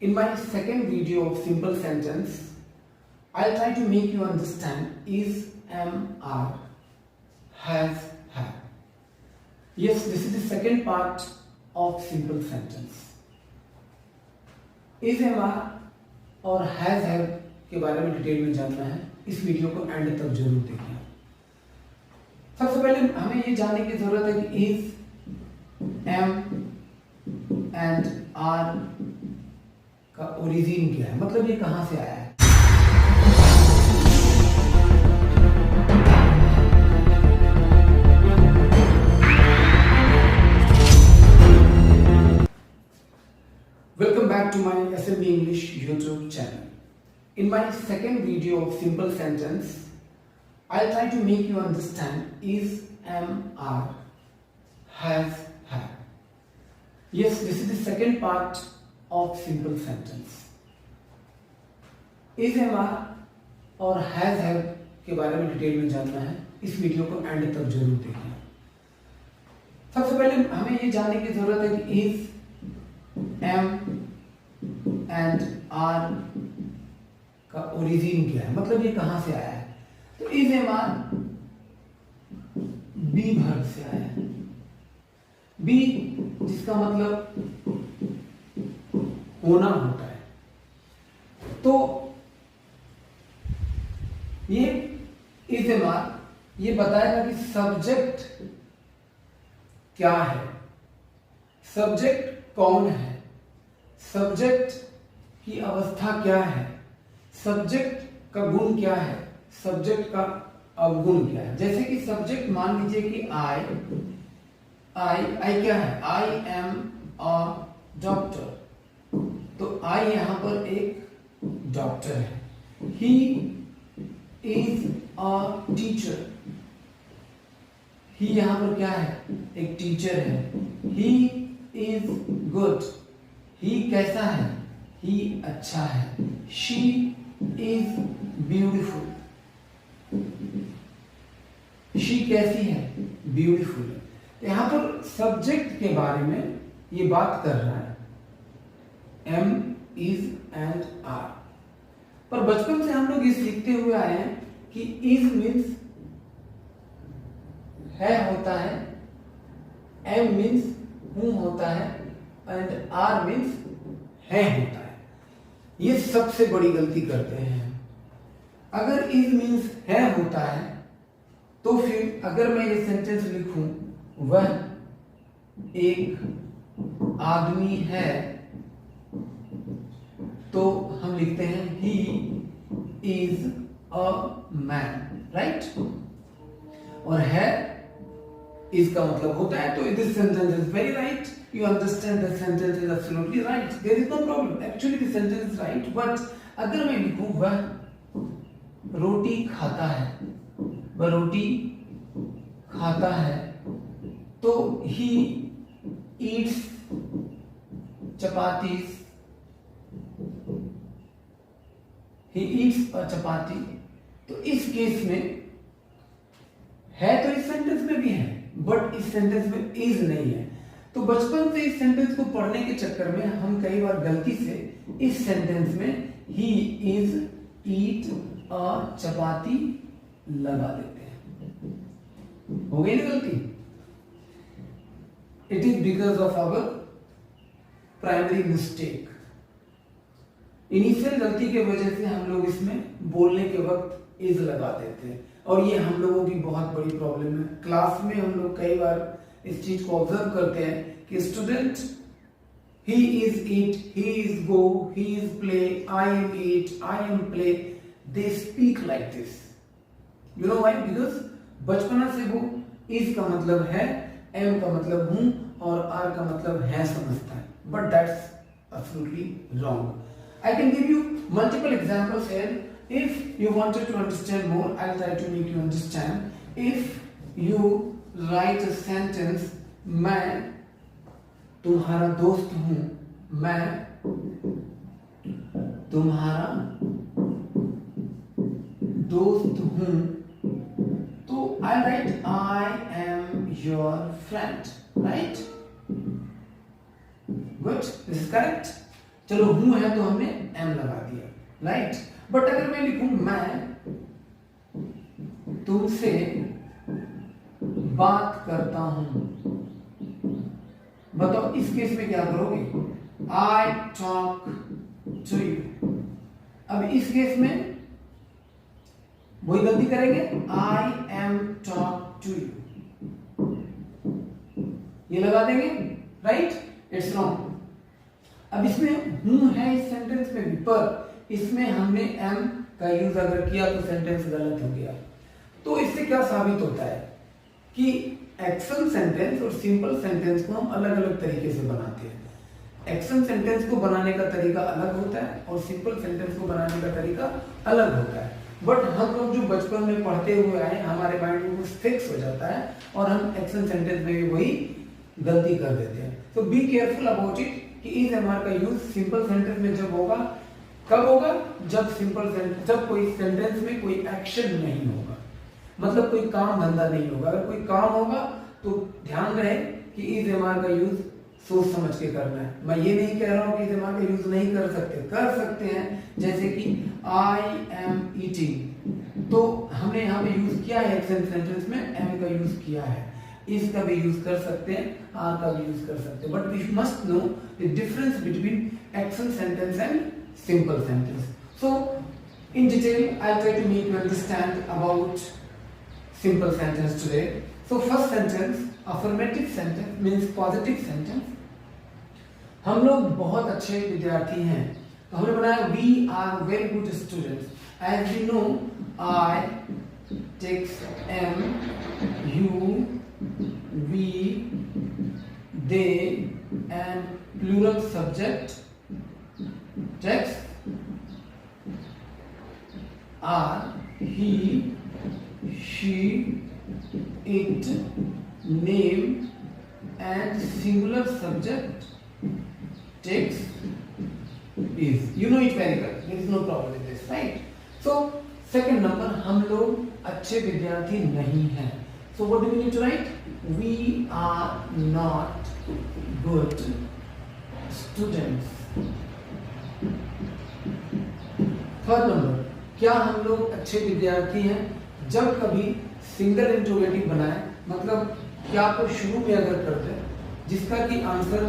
In my second video of simple sentence, I'll try to make you understand is, am, are, has, have. Yes, this is the second part of simple sentence. is, am, are और has, have के बारे में detail में जानना है, इस video को and तक जरूर देखिए। सबसे पहले हमें ये जानने की जरूरत है कि is, am एंड are का ओरिजिन क्या है, मतलब ये कहां से आया है। Welcome back to my SMB English YouTube channel. In my second video of simple sentence, I'll try to make you understand is, am, are, has, have. Yes, this is the second part of simple sentence. is, am, are और has, have के बारे में detail में जानना है, इस video को and तक जरूर देखिए। सबसे पहले हमें ये जानने की जरूरत है कि is, am एंड आर का ओरिजिन क्या है, मतलब ये कहां से आया है। तो is, am, are be verb से आया है। बी जिसका मतलब होना होता है। तो ये इज, एम, आर ये बताएगा कि सब्जेक्ट क्या है, सब्जेक्ट कौन है, सब्जेक्ट की अवस्था क्या है, सब्जेक्ट का गुण क्या है, सब्जेक्ट का अवगुण क्या है। जैसे कि सब्जेक्ट मान लीजिए कि आई क्या है, आई एम अ डॉक्टर। तो आई यहां पर एक डॉक्टर है। He is a teacher. ही यहां पर क्या है, एक टीचर है। He is good. ही कैसा है, ही अच्छा है। She is beautiful. शी कैसी है, ब्यूटिफुल है। तो यहां पर सब्जेक्ट के बारे में ये बात कर रहा है, एम, इज एंड आर। पर बचपन से हम लोग ये सीखते हुए आए हैं कि इज मीन्स है होता है, एम मीन्स हूं होता है एंड आर मीन्स है होता है। ये सबसे बड़ी गलती करते हैं। अगर इज मीन्स है होता है तो फिर अगर मैं ये सेंटेंस लिखूं, वह एक आदमी है, तो हम लिखते हैं he is a man, right. और है इसका मतलब होता है। तो this sentence is very right. You understand the sentence is absolutely right. There is no problem. Actually the sentence is right. But अगर मैं लिखूं वह रोटी खाता है, वह रोटी खाता है, तो he eats chapatis. He eats a chapati. तो इस केस में है तो इस सेंटेंस में भी है, बट इस सेंटेंस में इज नहीं है। तो बचपन से इस सेंटेंस को पढ़ने के चक्कर में हम कई बार गलती से इस सेंटेंस में ही इज ईट अ चपाती लगा देते हैं। हो गई ना गलती। It is because of our primary mistake. Initial गलती के वजह से हम लोग इसमें बोलने के वक्त इज लगा देते हैं, और ये हम लोगों की बहुत बड़ी प्रॉब्लम है। क्लास में हम लोग कई बार इस चीज को ऑब्जर्व करते हैं कि student he is eat, he is go, he is play, I am eat, I am play, they speak like this. You know why? Because बचपना से वो इज का मतलब है, एम का मतलब हूं और आर का मतलब है समझता है, but that's absolutely wrong. I can give you multiple examples here. If you wanted to understand more, I'll try to make you understand. If you write a sentence, मैं तुम्हारा दोस्त हूं, मैं तुम्हारा दोस्त हूं, तो I write I am your friend, right? Good, this is correct. चलो हूं है तो हमने एम लगा दिया, राइट। बट अगर मैं लिखूं मैं तुमसे बात करता हूं, बताओ इस केस में क्या करोगे? I talk to you. अब इस केस में वही गलती करेंगे, I am talk to you, ये लगा देंगे, राइट। It's wrong. अब इसमें हूं है इस सेंटेंस में भी, पर इसमें हमने एम का यूज अगर किया तो सेंटेंस गलत हो गया। तो इससे क्या साबित होता है कि एक्शन सेंटेंस और सिंपल सेंटेंस को हम अलग अलग तरीके से बनाते हैं। एक्शन सेंटेंस को बनाने का तरीका अलग होता है और सिंपल सेंटेंस को बनाने का तरीका अलग होता है। बट हम लोग जो बचपन में पढ़ते हुए आए, हमारे माइंड में वो फिक्स हो जाता है और हम एक्शन सेंटेंस में भी वही गलती कर देते हैं। तो बी केयरफुल अबाउट इट कि इज एम आर का यूज सिंपल सेंटेंस में जब होगा, कब होगा? जब कोई सेंटेंस में कोई एक्शन नहीं होगा, मतलब कोई काम धंधा नहीं होगा। अगर कोई काम होगा तो ध्यान रहे कि इज एम आर का यूज सोच समझ के करना है। मैं ये नहीं कह रहा हूं कि इज एम आर का यूज नहीं कर सकते हैं। जैसे कि आई एम ईटिंग, तो हमने यहाँ पे यूज किया है एक्शन सेंटेंस में, एम का यूज किया है। इस का भी यूज कर सकते हैं, आर का भी यूज कर सकते हैं। But we must know the difference between action sentence and simple sentence. So in detail I'll try to make you understand about simple sentence today. So first sentence, affirmative sentence means positive sentence. हम लोग बहुत अच्छे विद्यार्थी हैं, तो हमने बनाया we are very good students. As we know, I takes am, you, we, they and plural subject text are he, she, it, name and singular subject text is. You know it very well. There is no problem with this, right? So second number, हम लोग अच्छे विद्यार्थी नहीं हैं. So what do we need to write? We are not good students. Third number, क्या हम लोग अच्छे विद्यार्थी हैं? जब कभी सिंगल इंट्रोगेटिव बनाए, मतलब क्या को शुरू में अगर करते हैं जिसका कि आंसर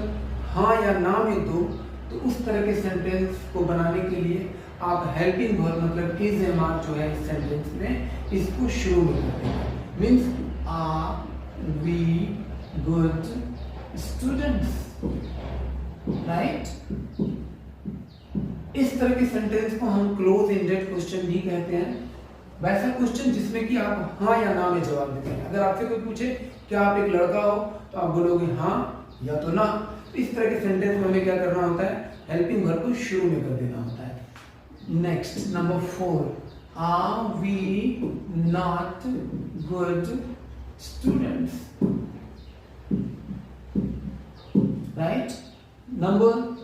हाँ या ना में दो, तो उस तरह के सेंटेंस को बनाने के लिए आप हेल्पिंग वर्ब मतलब इज एम आर जो है इस सेंटेंस में, इसको शुरू में करते हैं। Means are we good students, right. इस तरह के सेंटेंस को हम क्लोज एंडेड क्वेश्चन भी कहते हैं। वैसा क्वेश्चन जिसमें कि आप हाँ या ना में जवाब देते हैं। अगर आपसे कोई पूछे क्या आप एक लड़का हो, तो आप बोलोगे हाँ या तो ना। तो इस तरह के सेंटेंस में हमें क्या करना होता है? हेल्पिंग वर्ब को शुरू में कर देना होता है। Next number 4, are we not good students, right. Number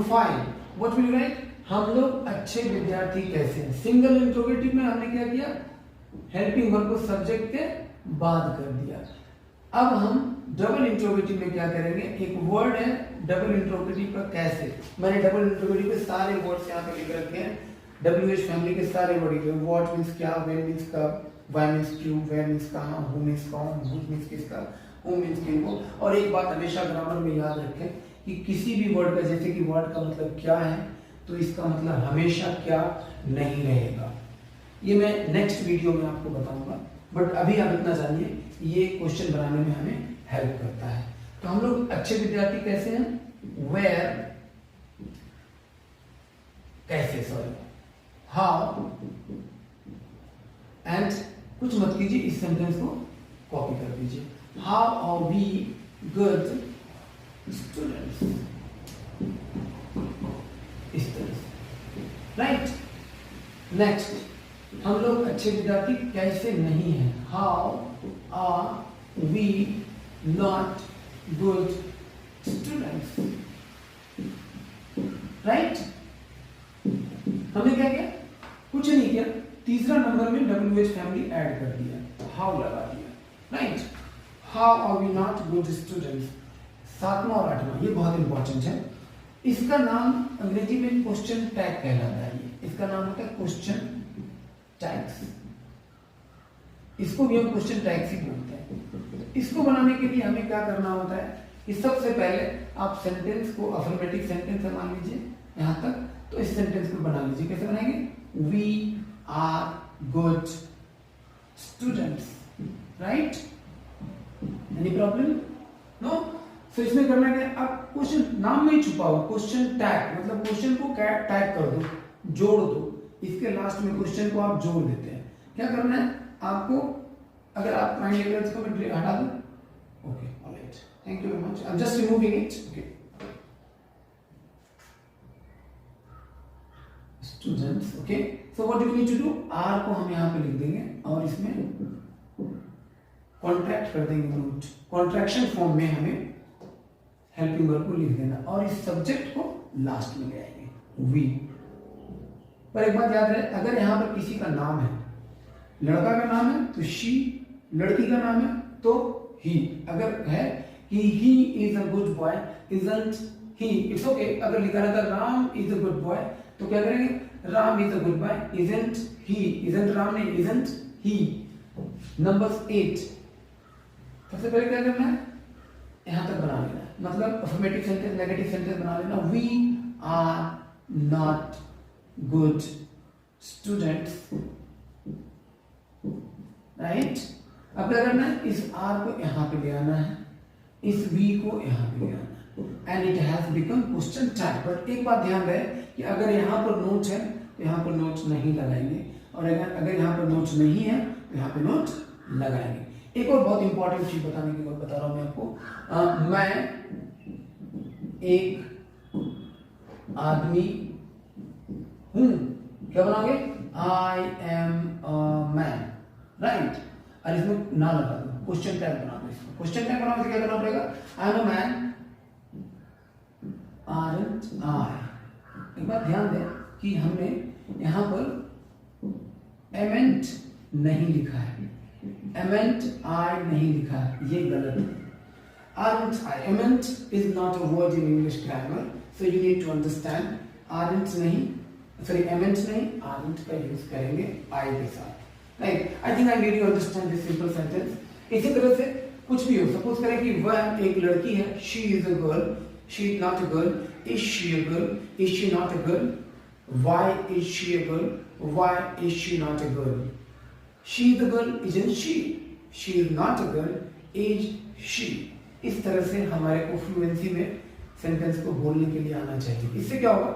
5, what will you write? हम लोग अच्छे विद्यार्थी कैसे हैं? सिंगल इंट्रोगेटिव में हमने क्या किया? हेल्पिंग वर्ब को सब्जेक्ट के बाद कर दिया। अब हम डबल इंट्रोगेटिव में क्या करेंगे? एक वर्ड है डबल इंट्रोगेटिव का कैसे। मैंने डबल इंट्रोगेटिव के सारे वर्ड्स यहाँ पे लिख रखे हैं। WH फैमिली के सारे वर्ड लिखे हैं। व्हाट मींस क्या, व्हेन मींस कब, व्हाई मींस क्यों, वेयर मींस कहां, हु मींस कौन, व्हिच मींस किसका, हु मींस किनको। और एक बात हमेशा ग्रामर में याद रखें कि किसी भी वर्ड का, जैसे कि वर्ड का मतलब क्या है, तो इसका मतलब हमेशा क्या नहीं रहेगा। ये मैं नेक्स्ट वीडियो में आपको बताऊंगा। बट अभी आप इतना जानिए, ये क्वेश्चन बनाने में हमें हेल्प करता है। तो हम लोग अच्छे विद्यार्थी कैसे हैं? वेयर, कैसे, सॉरी, हाउ एंड कुछ मत कीजिए, इस सेंटेंस को कॉपी कर दीजिए। How are we good students, इस तरह से, राइट। नेक्स्ट, हम लोग अच्छे विद्यार्थी कैसे नहीं हैं? How are we not good students, right. हमने क्या किया? कुछ नहीं किया। तीसरा नंबर में WH फैमिली ऐड कर दिया, हाउ लगा दिया, right. How are we not good students, 7वां और 8वां, ये बहुत इंपॉर्टेंट है। इसका नाम अंग्रेजी में क्वेश्चन टैग कहलाता है। इसका नाम होता है क्वेश्चन टैग्स। इसको भी हम क्वेश्चन टैग्स ही बोलते हैं। इसको बनाने के लिए हमें क्या करना होता है कि सबसे पहले आप सेंटेंस को अफर्मेटिव सेंटेंस है मान लीजिए यहां तक, तो इस सेंटेंस को बना लीजिए। कैसे बनाएंगे? We are good students, right? Any problem? No? तो इसमें करना क्या है, आप क्वेश्चन नाम में ही छुपा हुआ क्वेश्चन टैग, मतलब क्वेश्चन को टैग कर दो, जोड़ दो। इसके लास्ट में क्वेश्चन को आप जोड़ देते हैं। क्या करना है आपको? अगर आप माइंड लेवल्स को मैं हटा दूं, okay, alright, thank you very much, I am just removing it. Okay, students, okay, so what do we need to do? Are को हम यहां पे लिख देंगे और इसमें कॉन्ट्रैक्ट कर देंगे नोट। कॉन्ट्रैक्शन फॉर्म में हमें हेल्पिंग वर्ब को लिख देना और इस सब्जेक्ट को लास्ट में ले आएंगे, वी। पर एक बात याद रहे, अगर यहां पर किसी का नाम है, लड़का का नाम है तो शी, लड़की का नाम है तो ही। अगर है कि he is a good boy, isn't he, it's okay. अगर लिखा रहता Ram is a good boy तो क्या करेंगे? Ram is a good boy, isn't he, isn't Ram नहीं, इजंट ही। नंबर 8, सबसे पहले क्या करना है? यहां तक बना लेना है, मतलब अफर्मेटिव सेंटेंस, नेगेटिव सेंटेंस बना लेना। We are not good students, right? अब क्या करना है? इस आर को यहां पे ले आना है, इस वी को यहां पे ले आना है, and it has become question tag. But एक बात ध्यान रहे कि अगर यहां पर नोट है तो यहां पर नोट नहीं लगाएंगे, और अगर यहां पर नोट नहीं है तो यहां पे नोट लगाएंगे। एक और बहुत इंपॉर्टेंट चीज बताने की बात बता रहा हूं मैं आपको। मैं एक आदमी हूं, क्या बनाओगे? आई एम अ मैन, राइट? और इसमें ना लगा दो, क्वेश्चन टैग बना दो। इसमें क्वेश्चन टैग बनाओ तो क्या करना पड़ेगा? I am a man, aren't I. एक बात ध्यान दें कि हमने यहां पर एमेंट नहीं लिखा है, एमेंट आई नहीं लिखा है, ये गलत है। Aren't I, amn't is not a word in English grammar, so you need to understand. Aren't नहीं, सॉरी एमेंट नहीं, आरंट का यूज करेंगे आई के साथ, राइट? I think I made you understand this simple sentence. इसी तरह से कुछ भी हो, सपोज करें कि वह एक लड़की है, she is a girl, she is not a girl, is she a girl, is she not a girl, why is she a girl, why is she not a girl, she is a girl, isn't she, she is not a girl, is she. इस तरह से हमारे को fluency में sentence को बोलने के लिए आना चाहिए। इससे क्या होगा?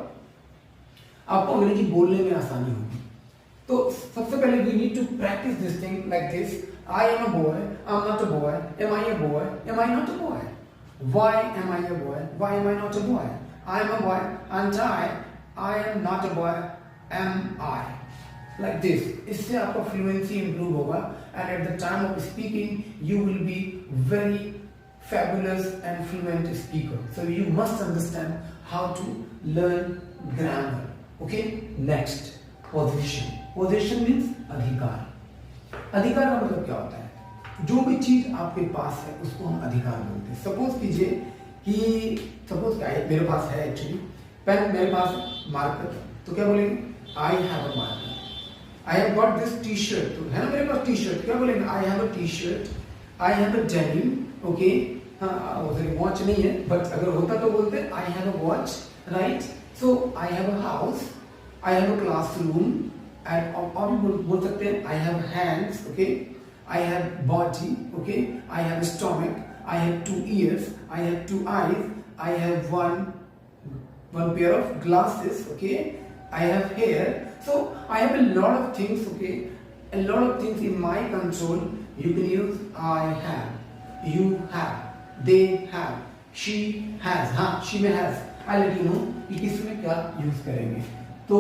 आपको अंग्रेजी बोलने में आसानी होगी। तो सबसे पहले we need to practise this thing like this. I am a boy, I am not a boy, am I a boy, am I not a boy, why am I a boy, why am I not a boy, I am a boy, and I am not a boy, am I, like this. इससे आपका fluency improve होगा and at the time of speaking you will be very fabulous and fluent speaker. So you must understand how to learn grammar. Okay, next, position. Position means अधिकार। अधिकार का मतलब क्या होता है? जो भी चीज आपके पास है उसको हम अधिकार बोलते हैं। सपोज कीजिए कि सपोज क्या है, मेरे पास है एक्चुअली पेन, मेरे पास मार्कर, तो क्या बोलेंगे? I have a marker. I have got this T shirt, तो है ना मेरे पास टी शर्ट, क्या बोलेंगे? I have a T shirt, I have a denim, okay. हाँ, वॉच नहीं है, बट अगर होता तो बोलते I have a watch, right? So I have a house, I have a classroom, and और भी बोल सकते हैं I have hands, okay, I have body, okay, I have stomach, I have 2 ears, I have 2 eyes, I have one pair of glasses, okay, I have hair. So I have a lot of things, okay, a lot of things in my control. You can use I have, you have, they have, she has. हाँ, she में has, I'll let you know कि किसमें क्या use करेंगे। तो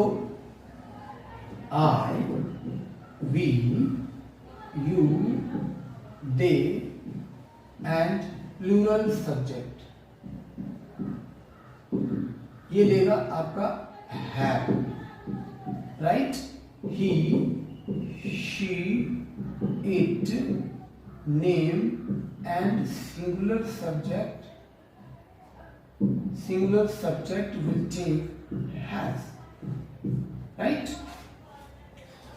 I, we, you, they and plural subject, ये लेगा आपका have, right? He, she, it, name and singular subject singular subject will take has, right?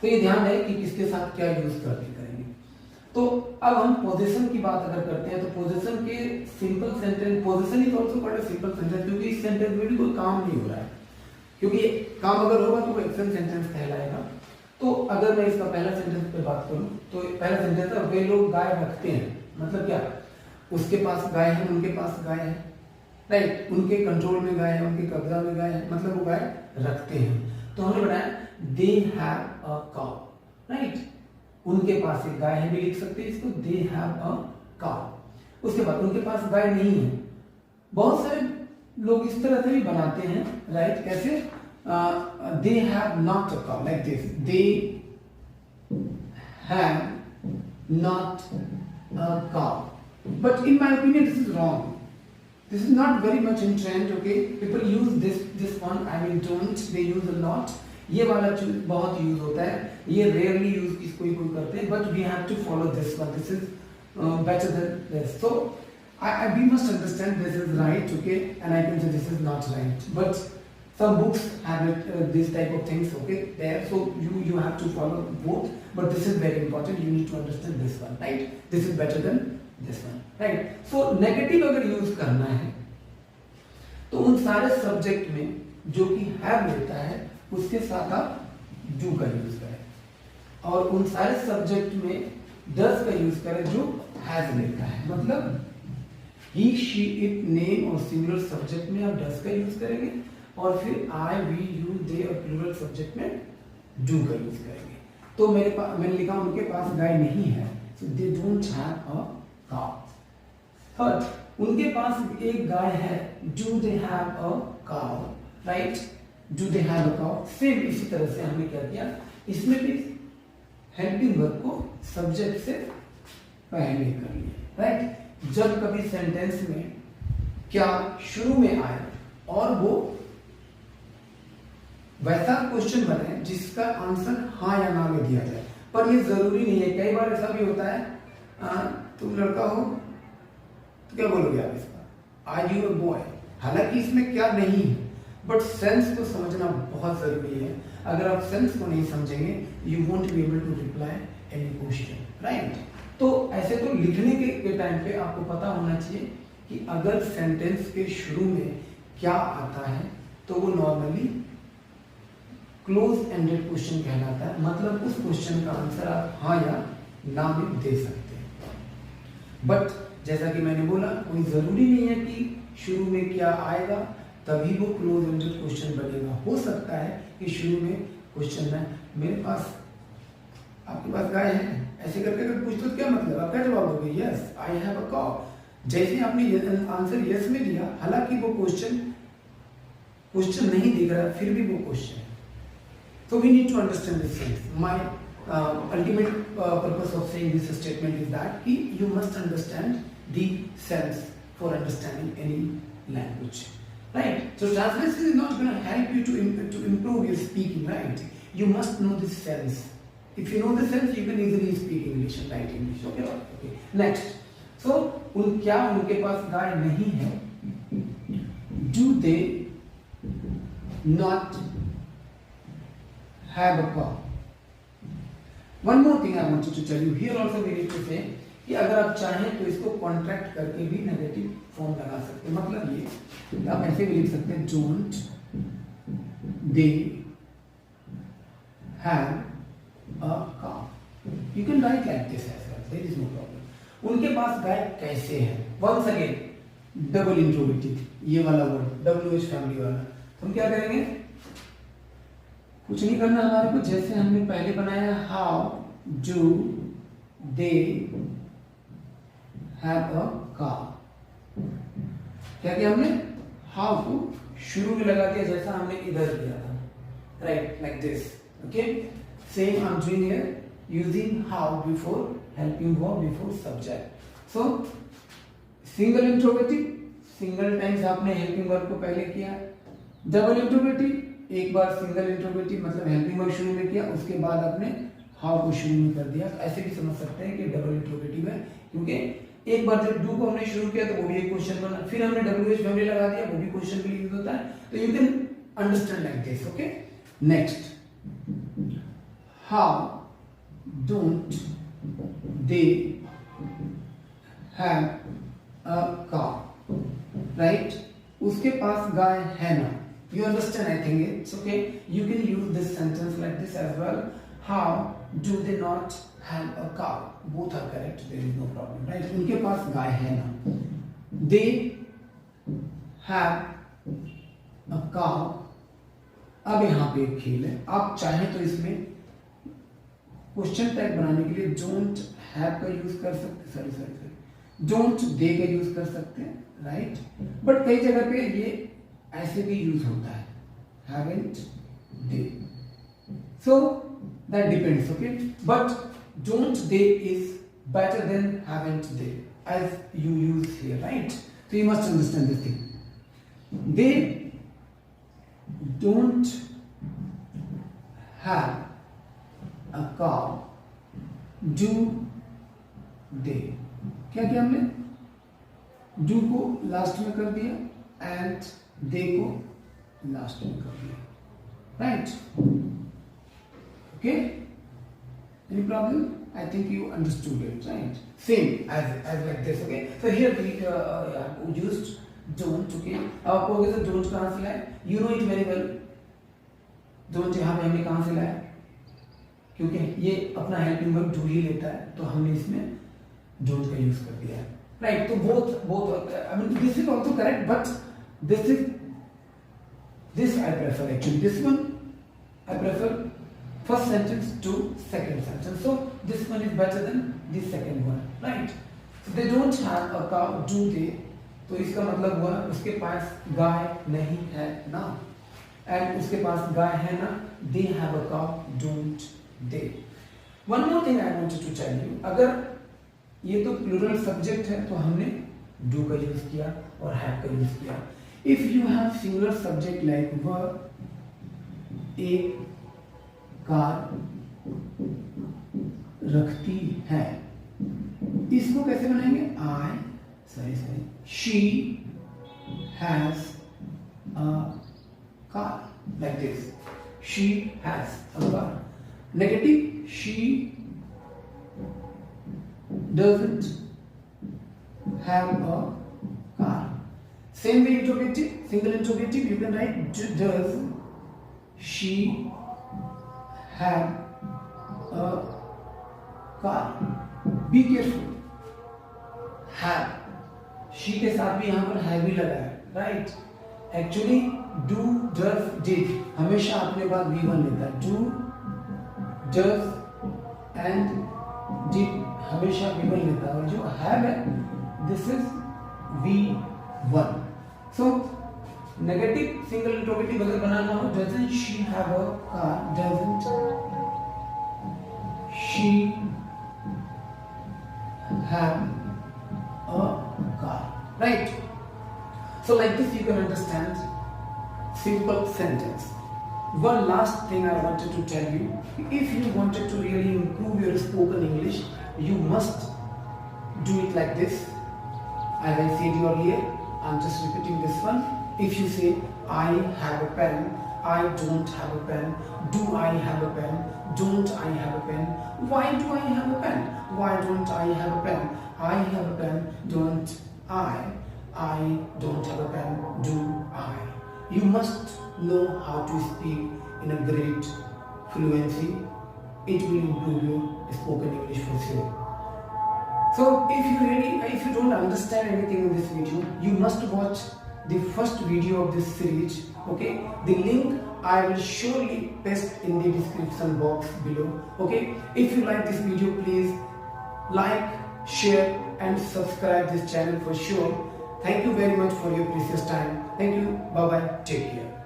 तो ये ध्यान रहे कि किसके साथ क्या यूज करेंगे। तो अब हम पोजीशन की बात अगर करते हैं तो पोजीशन के simple sentence, position is also called a simple sentence, क्योंकि इस सेंटेंस में भी कोई काम नहीं हो रहा है, क्योंकि काम अगर होगा तो वो एक्शन सेंटेंस कहलाएगा। तो अगर मैं इसका पहला सेंटेंस पे बात करूं तो पहला सेंटेंस है वे लोग गाय रखते हैं, मतलब क्या, उसके पास गाय है, उनके पास गाय है, राइट, उनके कंट्रोल में गाय है, उनके कब्जा में गाय है, मतलब वो गाय रखते हैं। तो हमने बताया दे हैव अ काउ, राइट, उनके पास एक गाय है भी लिख सकते हैं इसको, दे हैव अ काउ। उसके बाद उनके पास गाय नहीं है, बहुत सारे लोग इस तरह से भी बनाते हैं, राइट, कैसे, they have not a cow, like this, they have not a cow, but in my opinion this is wrong, this is not very much in trend, okay, people use this one, I mean don't, they use a lot, ये वाला बहुत use होता है, ये rarely use कोई करते हैं, but we have to follow this one, this is better than this, so we must understand this is right, okay, and I can say this is not right, but some books have it, this type of things, okay, there, so you have to follow both, but this is very important, you need to understand this one, right, this is better than this one, right. So negative अगर use करना है तो उन सारे subject में जो कि have लेता है उसके साथ आप do का यूज करें, और उन सारे सब्जेक्ट में does का यूज करें जो has लेता है, मतलब he, she, it, name और सिंगुलर सब्जेक्ट में आप does का यूज करेंगे, और फिर I, we, you, they और प्लूरल सब्जेक्ट में do का यूज करेंगे। तो मैंने लिखा उनके पास गाय नहीं है, so they don't have a cow। Third, उनके पास एक गाय है, do they have a cow, right, do they have a cow। Same इसी तरह से हमने क्या किया, इसमें भी हेल्पिंग वर्ब को सब्जेक्ट से पहले कर लिया, राइट। जब कभी सेंटेंस में क्या शुरू में आए और वो वैसा क्वेश्चन बने जिसका आंसर हाँ या ना में दिया जाए, पर ये जरूरी नहीं है, कई बार ऐसा भी होता है, तुम लड़का हो तो क्या बोलोगे आप इसका, आर यू अ बॉय, हालांकि इसमें क्या नहीं है, बट सेंस को समझना बहुत जरूरी है। अगर आप सेंस को नहीं समझेंगे you won't be able to reply any question, right. तो ऐसे तो लिखने के टाइम पे आपको पता होना चाहिए कि अगर सेंटेंस के शुरू में क्या आता है तो वो नॉर्मली क्लोज एंडेड क्वेश्चन कहलाता है, मतलब उस क्वेश्चन का आंसर आप हाँ या ना में दे सकते हैं। बट जैसा कि मैंने बोला, कोई जरूरी नहीं है कि शुरू में क्या आएगा तभी वो क्लोज एंडेड क्वेश्चन बनेगा। हो सकता है कि शुरू में क्वेश्चन है मेरे पास, आपके पास गाय है, ऐसे करके अगर पूछ तो क्या मतलब, आप क्या जवाब दोगे, yes I have a cow. जैसे आपने आंसर यस में दिया, हालांकि वो क्वेश्चन नहीं दिख रहा, फिर भी वो क्वेश्चन है। So we need to understand these things. My ultimate purpose of saying this statement is that you must understand the sense for understanding any language, right? So translation is not going to help you to improve your speaking, right? You must know the sense. If you know the sense, you can easily speak English and write English. Okay, okay. Next, so उनके पास गाय नहीं है? Do they not have a cow? One more thing I wanted to tell you here also we need to say कि अगर आप चाहें तो इसको कॉन्ट्रैक्ट करके भी नेगेटिव फॉर्म लगा सकते हैं, मतलब ये आप ऐसे भी लिख सकते हैं, don't they have a cow. You can write like this as well, there is no problem. उनके पास गाय कैसे है, वंस अगेन डबल इंट्रोगेटिव, ये वाला वर्ड WH फैमिली वाला, तो हम क्या करेंगे, कुछ नहीं करना हमारे को, जैसे हमने पहले बनाया how do they have a cow, क्या किया हमने, हाउ को शुरू में लगा दिया जैसा हमने इधर किया था, right, like this, okay. Same I am doing here using how before helping verb before subject. So single interrogative, single times आपने हेल्पिंग वर्ब को पहले किया, डबल इंट्रोगेटिव एक बार सिंगल इंट्रोगेटिव मतलब हेल्पिंग वर्ब शुरू में किया, उसके बाद आपने हाउ को शुरू में कर दिया। ऐसे भी समझ सकते हैं कि डबल इंट्रोगेटिव है, क्योंकि एक बार जब डू को हमने शुरू किया तो वो भी एक क्वेश्चन बना, फिर हमने WH फैमिली लगा दिया, वो भी क्वेश्चन के लिए यूज होता है. तो you can understand like this. Okay, next, how don't they have a cow, right. उसके पास गाय है ना. You understand? I think it's okay. You can use this sentence like this as well. How do they not have a cow? Both are correct. There is no problem, right? उनके पास गाय है ना. They have a cow. अब यहाँ पे एक खेल है. आप चाहें तो इसमें क्वेश्चन टैग बनाने के लिए don't have का यूज कर सकते. सॉरी don't they का यूज कर सकते हैं, राइट. बट कई जगह पे ये ऐसे भी यूज होता है, haven't they. So that depends, okay. But don't they is better than haven't they, as you use here, right. So you must understand this thing. They don't have a cow. Do they? क्या किया हमने? Do को last में कर दिया and दे को last में कर दिया, right. Okay, any problem? I think you understood it, right. Same as like this. Okay, so here we used don't. Okay, अब आपको तो डोंट कहां से लाए? You know it very well. Don't यहां पे हमने कहां से लाया? क्योंकि ये अपना हेल्पिंग वर्ब डू ही लेता है, तो हमने इसमें डोंट का यूज कर दिया है, राइट. तो both I mean this is also correct, but this I prefer actually. This one I prefer first sentence to second sentence. So this one is better than the second one, right? So they don't have a cow, do they? तो इसका मतलब हुआ उसके पास गाय नहीं है ना. And उसके पास गाय है ना. They have a cow, don't they? One more thing I wanted to tell you. अगर ये तो plural subject है तो हमने do का यूज किया और have का यूज किया. If you have singular subject like वह एक कार रखती है, इसको कैसे बनाएंगे? She has a car, like this. She has a car. Negative, she doesn't have a car. Same way interrogative, single interrogative, you can write does she have a car? Be careful. Have, she के साथ भी यहाँ पर have ही लगा है, right? Actually do, does, did हमेशा अपने बाद V1 लेता है. Do, does and did हमेशा V1 लेता है, और जो have है this is V1. So negative single interrogative अगर बनाना हो, doesn't she have a car? Doesn't she have a car? Right? So like this you can understand simple sentence. One last thing I wanted to tell you: if you wanted to really improve your spoken English, you must do it like this. As I said earlier, I'm just repeating this one. If you say I have a pen, I don't have a pen, do I have a pen, don't I have a pen, why do I have a pen, why don't I have a pen, I have a pen, don't I don't have a pen, do I. You must know how to speak in a great fluency. It will improve your spoken English for sure. So if you don't understand anything in this video, you must watch the first video of this series. Okay, the link I will surely paste in the description box below. Okay, if you like this video, please like, share and subscribe this channel for sure. Thank you very much for your precious time. Thank you. Bye bye. Take care.